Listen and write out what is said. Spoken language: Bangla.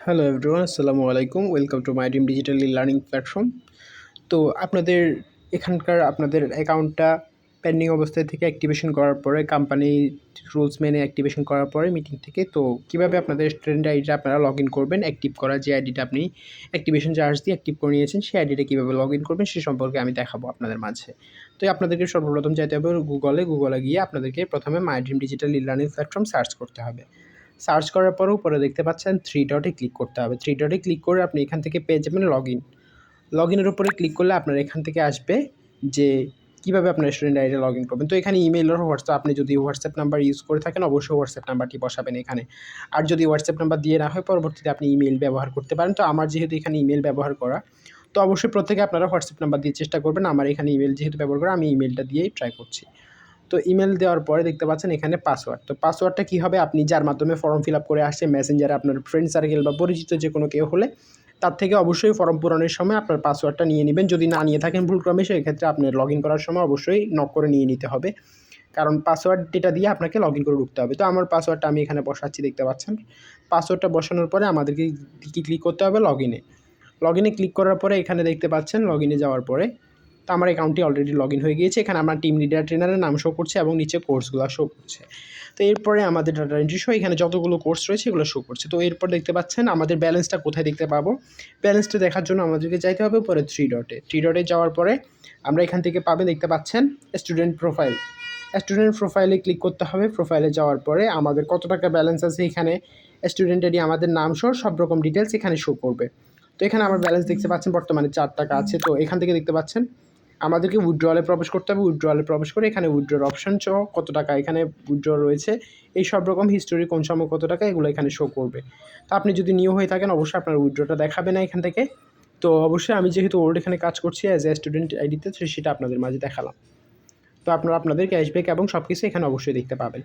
হ্যালো এভরিওয়ান, আসসালামু আলাইকুম। Welcome to my dream digital learning platform. তো আপনাদের অ্যাকাউন্টটা পেন্ডিং অবস্থায় থেকে অ্যাক্টিভেশন করার পরে কোম্পানি রুলস মেনে অ্যাক্টিভেশন করার পরে মিটিং থেকে তো কীভাবে আপনাদের স্টুডেন্ট আইডিটা আপনারা লগ ইন করবেন, অ্যাক্টিভ করা যে আইডিটা আপনি অ্যাক্টিভেশন চার্জ দিয়ে অ্যাক্টিভ করে নিয়েছেন সেই আইডিটা কীভাবে লগ ইন করবেন সে সম্পর্কে আমি দেখাবো আপনাদের মাঝে। তো আপনাদেরকে সর্বপ্রথম যাইতে হবে গুগলে গিয়ে আপনাদেরকে প্রথমে my dream digital learning platform search করতে হবে। সার্চ করার পর উপরে দেখতে পাচ্ছেন 3 ডটে ক্লিক করতে হবে। 3 ডটে ক্লিক করে আপনি এখান থেকে পেয়ে যাবেন লগইন। লগইনের উপরে ক্লিক করলে আপনার এখান থেকে আসবে যে কীভাবে আপনার স্টুডেন্ট আইডি লগইন করবেন। তো এখানে ইমেইল আর হোয়াটসঅ্যাপ, আপনি যদি হোয়াটসঅ্যাপ নাম্বার ইউজ করে থাকেন অবশ্যই হোয়াটসঅ্যাপ নাম্বারটি বসাবেন এখানে। আর যদি হোয়াটসঅ্যাপ নাম্বার দিয়ে না হয় পরবর্তীতে আপনি ইমেইল ব্যবহার করতে পারেন। তো আমার যেহেতু এখানে ইমেইল ব্যবহার করা, তো অবশ্যই প্রত্যেকে আপনারা হোয়াটসঅ্যাপ নাম্বার দিয়ে চেষ্টা করবেন। আমার এখানে ইমেইল যেহেতু ব্যবহার করা, আমি ইমেইলটা দিয়েই ট্রাই করছি। তো ইমেল দেওয়ার পরে দেখতে পাচ্ছেন এখানে পাসওয়ার্ড। তো পাসওয়ার্ডটা কী হবে, আপনি যার মাধ্যমে ফর্ম ফিল আপ করে আসছে মেসেঞ্জারে আপনার ফ্রেন্ড সার্কেল বা পরিচিত যে কোনো কেউ হলে তার থেকে অবশ্যই ফর্ম পূরণের সময় আপনার পাসওয়ার্ডটা নিয়ে নেবেন। যদি না নিয়ে থাকেন ভুলক্রমে সেক্ষেত্রে আপনার লগ ইন করার সময় অবশ্যই নক করে নিয়ে নিতে হবে, কারণ পাসওয়ার্ড ডেটা দিয়ে আপনাকে লগ ইন করে ঢুকতে হবে। তো আমার পাসওয়ার্ডটা আমি এখানে বসাচ্ছি, দেখতে পাচ্ছেন। পাসওয়ার্ডটা বসানোর পরে আমাদেরকে ক্লিক করতে হবে লগ ইনে। লগ ইনে ক্লিক করার পরে এখানে দেখতে পাচ্ছেন লগ ইনে যাওয়ার পরে তো আমার অ্যাকাউন্টটি অলরেডি লগ ইন হয়ে গিয়েছে। এখানে আমার টিম লিডার ট্রেনারের নাম শো করছে এবং নিচে কোর্সগুলো শো করছে। তো এরপরে আমাদের ডাটা এন্ট্রি শো, এখানে যতগুলো কোর্স রয়েছে এগুলো শো করছে। তো এরপর দেখতে পাচ্ছেন আমাদের ব্যালেন্সটা কোথায় দেখতে পাবো। ব্যালেন্সটা দেখার জন্য আমাদেরকে যাইতে হবে উপরে 3 ডটে। 3 ডটে যাওয়ার পরে আমরা এখান থেকে পাবেন, দেখতে পাচ্ছেন স্টুডেন্ট প্রোফাইল। স্টুডেন্ট প্রোফাইলে ক্লিক করতে হবে। প্রোফাইলে যাওয়ার পরে আমাদের কত টাকা ব্যালেন্স আছে এখানে স্টুডেন্ট আইডি, আমাদের নাম সহ সব রকম ডিটেলস এখানে শো করবে। তো এখানে আমার ব্যালেন্স দেখতে পাচ্ছেন বর্তমানে 4 টাকা আছে। তো এখান থেকে দেখতে পাচ্ছেন আমাদেরকে উইথড্রলে প্রবেশ করতে হবে। উইথড্রলে প্রবেশ করে এখানে উইথড্রর অপশন সহ কত টাকা এখানে উইথড্র রয়েছে, এই সব রকম হিস্টোরি, কোন সময় কত টাকা, এগুলো এখানে শো করবে। তো আপনি যদি নিউ হয়ে থাকেন অবশ্যই আপনার উইথড্রটা দেখাবে না এখান থেকে। তো অবশ্যই আমি যেহেতু ওল্ড এখানে কাজ করছি অ্যাজ এ স্টুডেন্ট আইডিতে, সেটা আপনাদের মাঝে দেখালাম। তো আপনারা আপনাদের ক্যাশব্যাক এবং সব কিছু এখানে অবশ্যই দেখতে পাবেন।